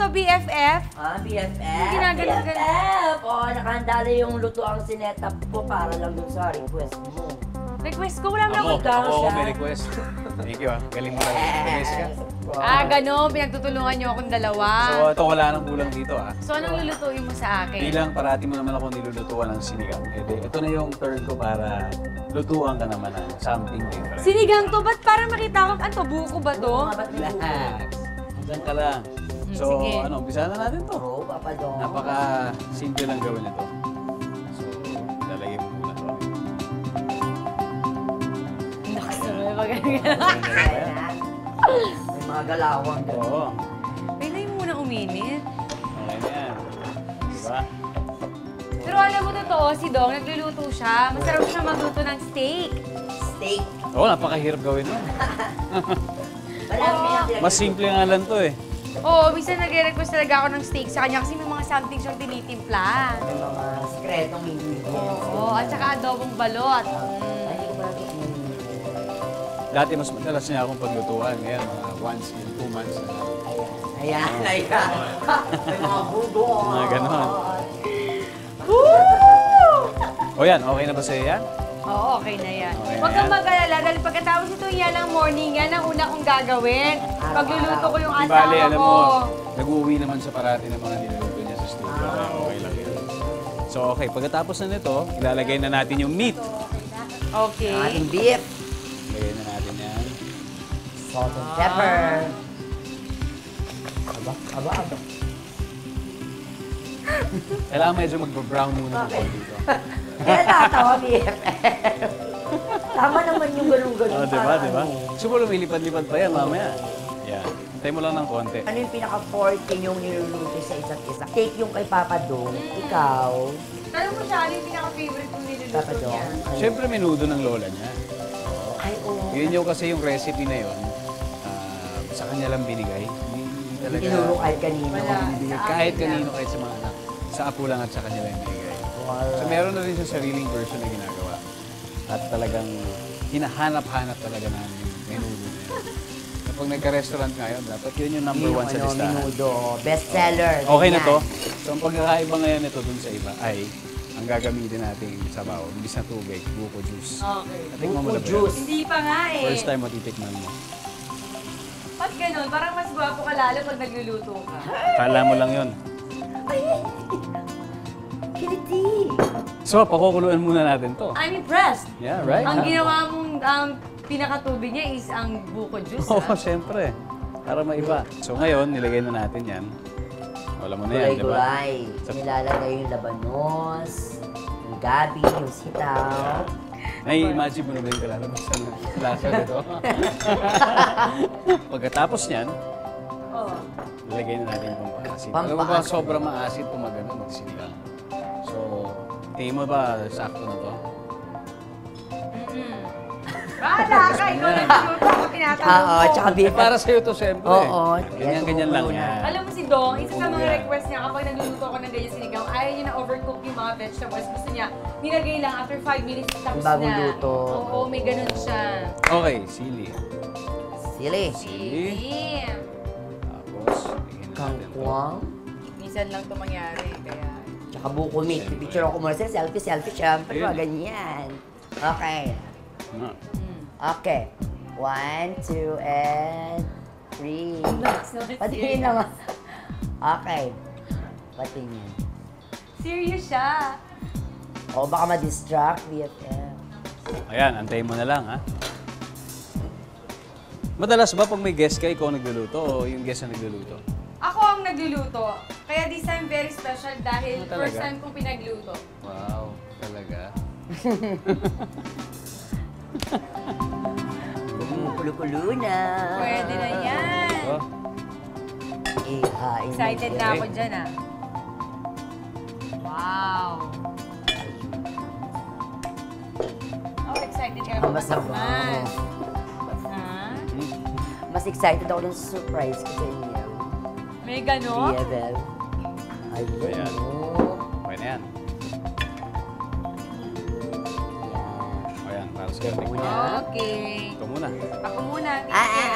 to, BFF? BFF. Ginagalit ka na. Nakahanda na yung luto ang sinetap ko para lang dun sa request mo. Request ko, wala naman Ako may request. Thank you Galing mo lang. Request ka. gano'n. Pinagtutulungan niyo akong dalawa. So, ito wala nang kulang dito So, anong lulutuin mo sa akin? Bilang parati mo naman ako nilulutuan ng sinigang. Ito na yung turn ko para lutuan ka naman ng something different. Sinigang to, ba't para makita ko, ano, buko ba to? Relax. Diyan ka lang. So, sige. umpisa na natin to. Papa Dong. Napaka-simple lang gawin ito. So, lalagay mo muna to. Nakasama ba ganyan? May mga galawang gano'n. Oo. Pwede mo muna uminit. Okay na yan. Diba? Pero alam mo totoo, si Dong, nagluluto siya. Masarap siya magluto ng steak. Steak. Oo, napakahirap gawin nun. Mas simple nga lang to eh. Oo, minsan nagre-request talaga ako ng steak sa kanya kasi may mga something siyang tinitimpla. May mga sekretong ingredients. Oo, at saka adobong balot. Ay, hindi ko pala ito. Dati mas madalas niya akong paglutuan. Ngayon, mga once in 2 months na lang. Ayan. May mga bugo. Mga ganon. O yan, okay na ba sa'yo yan? Oo, okay na yan. Okay na Huwag kang yan. mag-alala dahil pagkatapos ito yan ng morning, yan ang una kong gagawin. Pagluluto ko yung Di bale, asawa alam ko. mo, nag-uwi naman sa parati ng mga niluluto niya sa studio. Kaya okay lang yun. So, okay. Pagkatapos na nito, ilalagay na natin yung meat. Okay. Ang ating beef. Lagay na natin yan. Salt and pepper. Aba. Kailangan medyo mag-brown muna ng konti dito. Kaya natawa, BFF. Tama naman yung ganun-ganun. Oh, diba? Siguro lumilipad-lipad pa yan mamaya. Yan. Tayo mo lang ng konti. Ano yung pinaka-forte yung niluluto sa isa't isa? Cake yung kay Papa Dong. Ikaw. Tanong mo siya, ano yung pinaka-favorite kong Papa niluluto Dong. niya? Siyempre, menudo ng lola niya. Ay, oo. Yun yung kasi yung recipe na yun. Sa kanya lang binigay. Hindi talaga. Tinuro kahit kanino. Wala. Binigay kahit kanino, kahit sa mga anak. Sa apo lang at sa kanya lang binigay. So meron na rin sa sariling version na ginagawa. At talagang hinahanap-hanap talaga namin yung menudo na yun. Kapag nagka-restaurant ngayon, dapat yun yung number 1 sa listahan. Menudo. Bestseller. Okay na ganyan. to. So ang pagkakaiba ngayon ito dun sa iba ay ang gagamitin natin sabaw, imbis na tubig, buko juice. Okay. Natikman mo Buko na ba yan? juice. Hindi pa nga eh. First time matitikman mo. Ba't ganun? Parang mas gwapo ka lalo pag nagluluto ka. Kala mo lang yun. Kiliti. So, pakukuluan muna natin to. I'm impressed. Yeah, right? Ang ginawa mong pinakatubig niya is ang buko juice. Oo, ah. syempre. Para maiba. So ngayon, nilagay na natin yan. Wala mo na yan, di ba? Gulay-gulay. Nilalagay yung labanos, yung gabi, yung sitaw. Nai-imagine mo na ba yung kalalabas ng lasa nito? Pagkatapos niyan, Oo. nilagay na natin yung pampasit. Pampaasim. Alam mo ba, sobrang maasit kung magsinigang. So, tingin mo ba sakto na to? Bahala ka, ikaw nagluluto ako, tinatanong Oo, ko. tsaka beef. Para sa'yo to, siyempre. Oo. Ganyan-ganyan lang yan. Alam mo si Dong, isa sa mga Yeah. request niya kapag nagluluto ako ng ganyan sinigang, ayaw niya na overcook yung mga vegetables. Gusto niya, nilagay lang after 5 minutes tapos Bagong na. luto. Oo, may ganun siya. Okay, sili. Sili. Sili. Tapos, tingin natin to. Kangkwang. Minsan lang ito mangyari, kaya... Tsaka buko meat. Picture ako muna sila. Selfie, syempre. Ayun. Mga ganyan. Okay. Ah. Okay. 1, 2, and 3. Nice. Patingin naman. Okay. Patingin. Serious siya. O baka ma-distract, BFF. Ayan, antayin mo na lang, ha? Madalas ba pag may guest ka, ikaw nagluluto o yung guest na nagluluto? Ako ang nagluluto. Kaya this time very special dahil Talaga? first time kong pinagluto. Wow, talaga? Kulo-kulo na. Pwede na yan. Oh, Ihain. Excited na ako dyan ah. Wow. Oh, excited ka Mas naman. Ha? Mas excited ako ng surprise ko sa inyo. May gano'n? BFF. Ayun. Ayan. Oh. okay na yan. Yan. Ayan, para sa ganun. Muna. Okay. Ikaw muna. Ako muna. Thank you.